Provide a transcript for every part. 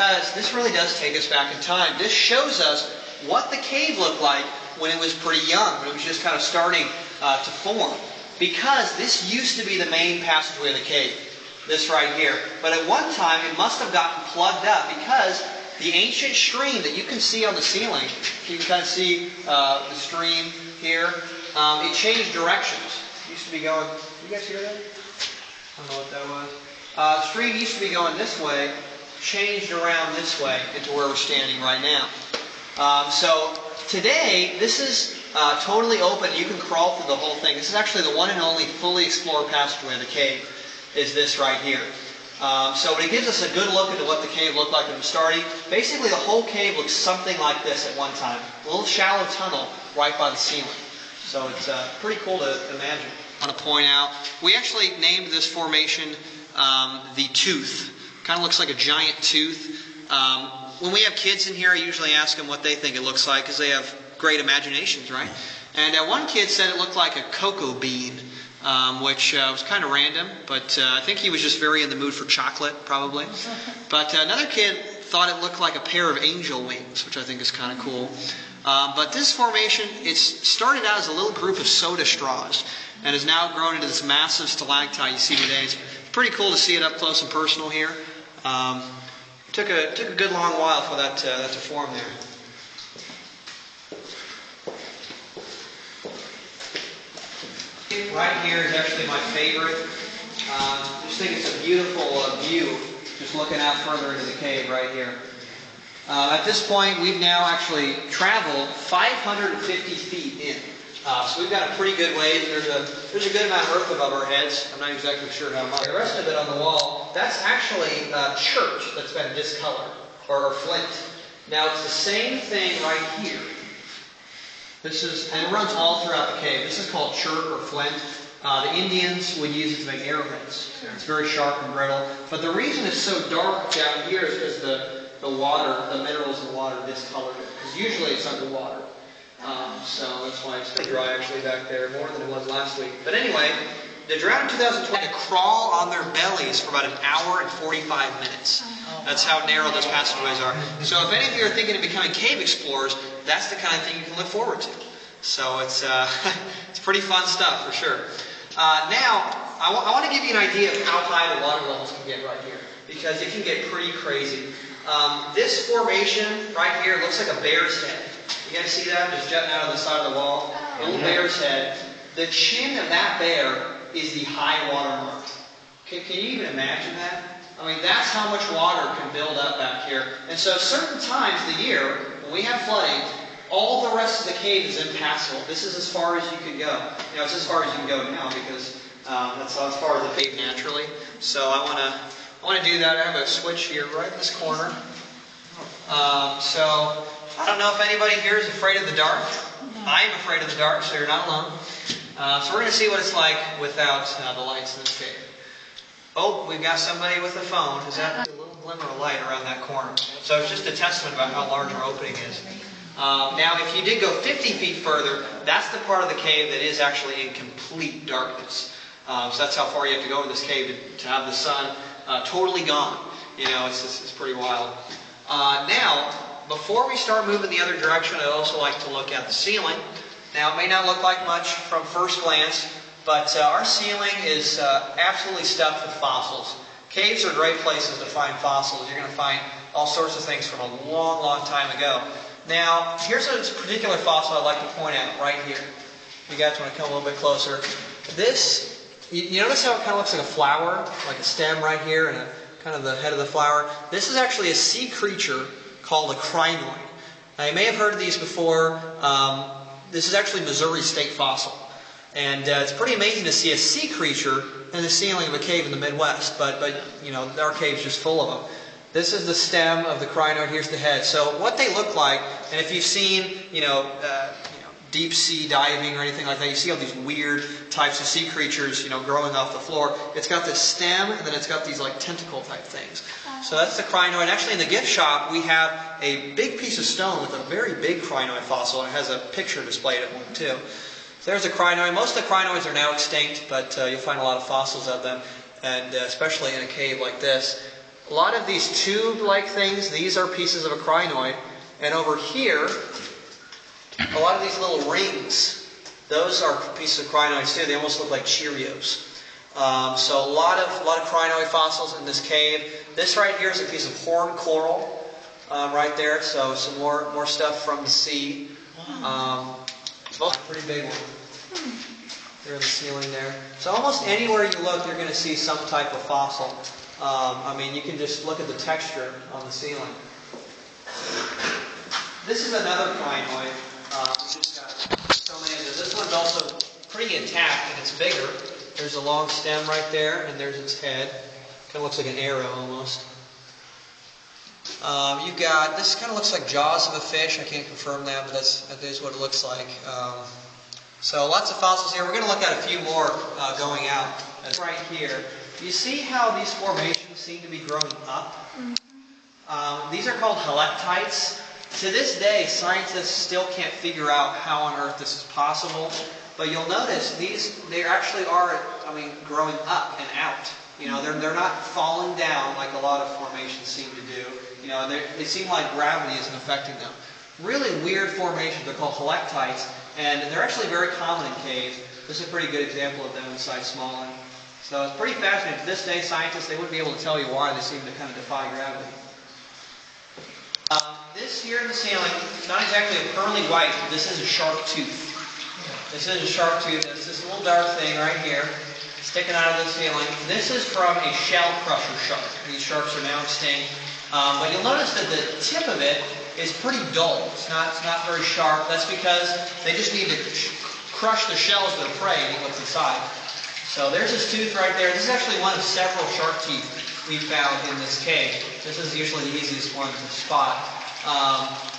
because this really does take us back in time. This shows us what the cave looked like when it was pretty young, when it was just kind of starting to form. Because this used to be the main passageway of the cave, this right here. But at one time it must have gotten plugged up because the ancient stream that you can see on the ceiling, you can kind of see the stream here, it changed directions. It used to be going, you guys hear that? I don't know what that was. The stream used to be going this way, changed around this way into where we're standing right now. So today, this is totally open. You can crawl through the whole thing. This is actually the one and only fully explored passageway of the cave, is this right here. So it gives us a good look into what the cave looked like when it was starting. Basically, the whole cave looks something like this at one time. A little shallow tunnel right by the ceiling. So it's pretty cool to imagine. I want to point out, we actually named this formation the Tooth. Kind of looks like a giant tooth. When we have kids in here, I usually ask them what they think it looks like because they have great imaginations, right? And one kid said it looked like a cocoa bean, which was kind of random, but I think he was just very in the mood for chocolate, probably. But another kid thought it looked like a pair of angel wings, which I think is kind of cool. But this formation, it started out as a little group of soda straws and has now grown into this massive stalactite you see today. It's pretty cool to see it up close and personal here. Took a good long while for that to form there. Right here is actually my favorite. I just think it's a beautiful view, just looking out further into the cave right here. At this point, we've now actually traveled 550 feet in. So we've got a pretty good ways. There's a good amount of earth above our heads. I'm not exactly sure how much. The rest of it on the wall, that's actually chert that's been discolored, or flint. Now it's the same thing right here. This is, and it runs all throughout the cave. This is called chert or flint. The Indians would use it to make arrowheads. It's very sharp and brittle. But the reason it's so dark down here is because the water, the minerals in the water discolored it. Because usually it's underwater. So that's why it's dry actually back there, more than it was last week. But anyway, they drowned in 2020 to crawl on their bellies for about 1 hour and 45 minutes. That's how narrow those passageways are. So if any of you are thinking of becoming cave explorers, that's the kind of thing you can look forward to. So it's pretty fun stuff for sure. Now, I want to give you an idea of how high the water levels can get right here, because it can get pretty crazy. This formation right here looks like a bear's head. You guys see that? Just jutting out of the side of the wall. A little bear's head. The chin of that bear is the high water mark. Can you even imagine that? I mean, that's how much water can build up back here. And so certain times of the year, when we have flooding, all the rest of the cave is impassable. This is as far as you can go. You know, it's as far as you can go now because that's as far as the cave naturally. So I want to do that. I have a switch here right in this corner. So I don't know if anybody here is afraid of the dark. I am afraid of the dark, so you're not alone. So we're going to see what it's like without the lights in this cave. Oh, we've got somebody with a phone. Is that a little glimmer of light around that corner? So it's just a testament about how large our opening is. Now, if you did go 50 feet further, that's the part of the cave that is actually in complete darkness. So that's how far you have to go in this cave to have the sun totally gone. You know, it's pretty wild. Now, before we start moving the other direction, I'd also like to look at the ceiling. Now, it may not look like much from first glance, but our ceiling is absolutely stuffed with fossils. Caves are great places to find fossils. You're going to find all sorts of things from a long, long time ago. Now, here's a particular fossil I'd like to point out right here. If you guys want to come a little bit closer. This, you notice how it kind of looks like a flower, like a stem right here, and kind of the head of the flower. This is actually a sea creature called a crinoid. Now, you may have heard of these before. This is actually Missouri state fossil. And it's pretty amazing to see a sea creature in the ceiling of a cave in the Midwest. But you know, our cave's just full of them. This is the stem of the crinoid. Here's the head. So what they look like, and if you've seen, deep sea diving or anything like that, you see all these weird types of sea creatures, growing off the floor. It's got this stem, and then it's got these like tentacle type things. So that's the crinoid. Actually, in the gift shop, we have a big piece of stone with a very big crinoid fossil, and it has a picture displayed at one too. So there's a crinoid. Most of the crinoids are now extinct, but you'll find a lot of fossils of them, and especially in a cave like this. a lot of these tube-like things, these are pieces of a crinoid. And over here, a lot of these little rings, those are pieces of crinoids too. They almost look like Cheerios. So a lot of crinoid fossils in this cave. This right here is a piece of horned coral right there. So some more stuff from the sea. Pretty big one. There in the ceiling there. So almost anywhere you look, you're going to see some type of fossil. I mean, you can just look at the texture on the ceiling. This is another crinoid. We just got so many of them. This one's also pretty intact, and it's bigger. There's a long stem right there, and there's its head. Kind of looks like an arrow almost. You've got, this kind of looks like jaws of a fish. I can't confirm that, but that is what it looks like. So lots of fossils here. We're going to look at a few more going out. That's right here. You see how these formations seem to be growing up? These are called halectites. To this day, scientists still can't figure out how on earth this is possible. But you'll notice they actually are, growing up and out. You know, they're not falling down like a lot of formations seem to do. You know, they seem like gravity isn't affecting them. Really weird formations. They're called halectites, and they're actually very common in caves. This is a pretty good example of them inside Smallin. So it's pretty fascinating. To this day, scientists, they wouldn't be able to tell you why. They seem to kind of defy gravity. This here in the ceiling, it's not exactly a pearly white. This is a sharp tooth. This is a sharp tooth. It's this little dark thing right here, sticking out of the ceiling. This is from a shell crusher shark. These sharks are now extinct. But you'll notice that the tip of it is pretty dull. It's not very sharp. That's because they just need to crush the shells of their prey and eat what's inside. So there's this tooth right there. This is actually one of several shark teeth we found in this cave. This is usually the easiest one to spot.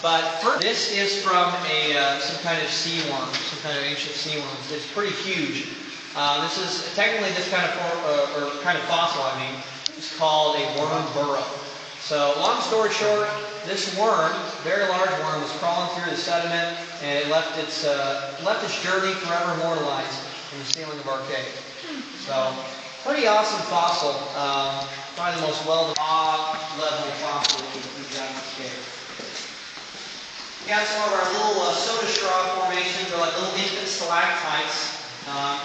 But first, this is from some kind of sea worm, some kind of ancient sea worm. It's pretty huge. This is technically this kind of fossil. It's called a worm burrow. So, long story short, this worm, very large worm, was crawling through the sediment, and it left its journey forever immortalized in the ceiling of our cave. So, pretty awesome fossil. Probably the most level fossil we've got in this cave. We got some of our little soda straw formations, or like little infant stalactites.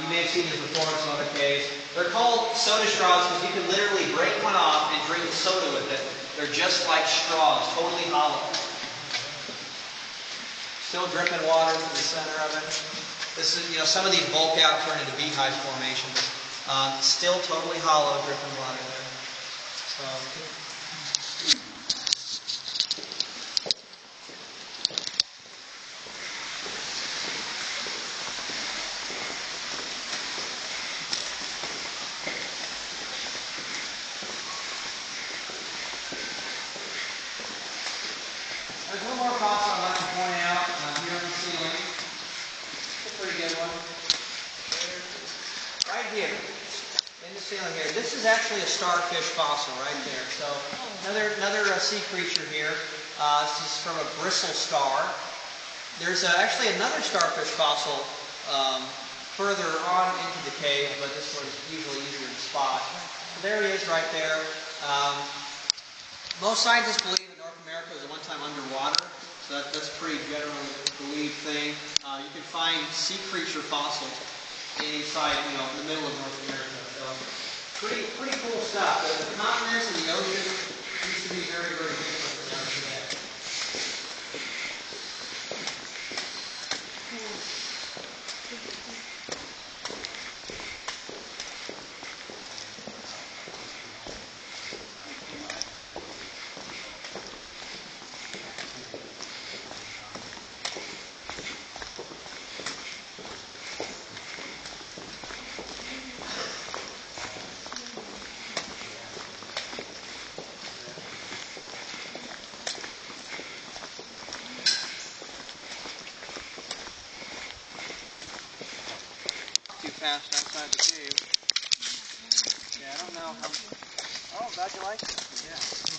You may have seen these before in some other caves. They're called soda straws because you can literally break one off and drink soda with it. They're just like straws, totally hollow. Still dripping water from the center of it. This is, some of these bulk out, turn into beehive formations. Still totally hollow, dripping water there. So. There's one more fossil I'd like to point out here on the ceiling. It's a pretty good one. Right here, in the ceiling here. This is actually a starfish fossil right there. So another sea creature here. This is from a bristle star. There's actually another starfish fossil further on into the cave, but this one is usually easier to spot. So there he is right there. Most scientists believe that North America was at one time underwater, so that's a pretty generally believed thing. You can find sea creature fossils inside, in the middle of North America. So pretty cool stuff. The continents and the ocean used to be very, very different than they are today. Fast outside the cave. Yeah, I don't know how. Oh, glad you like it. Yeah.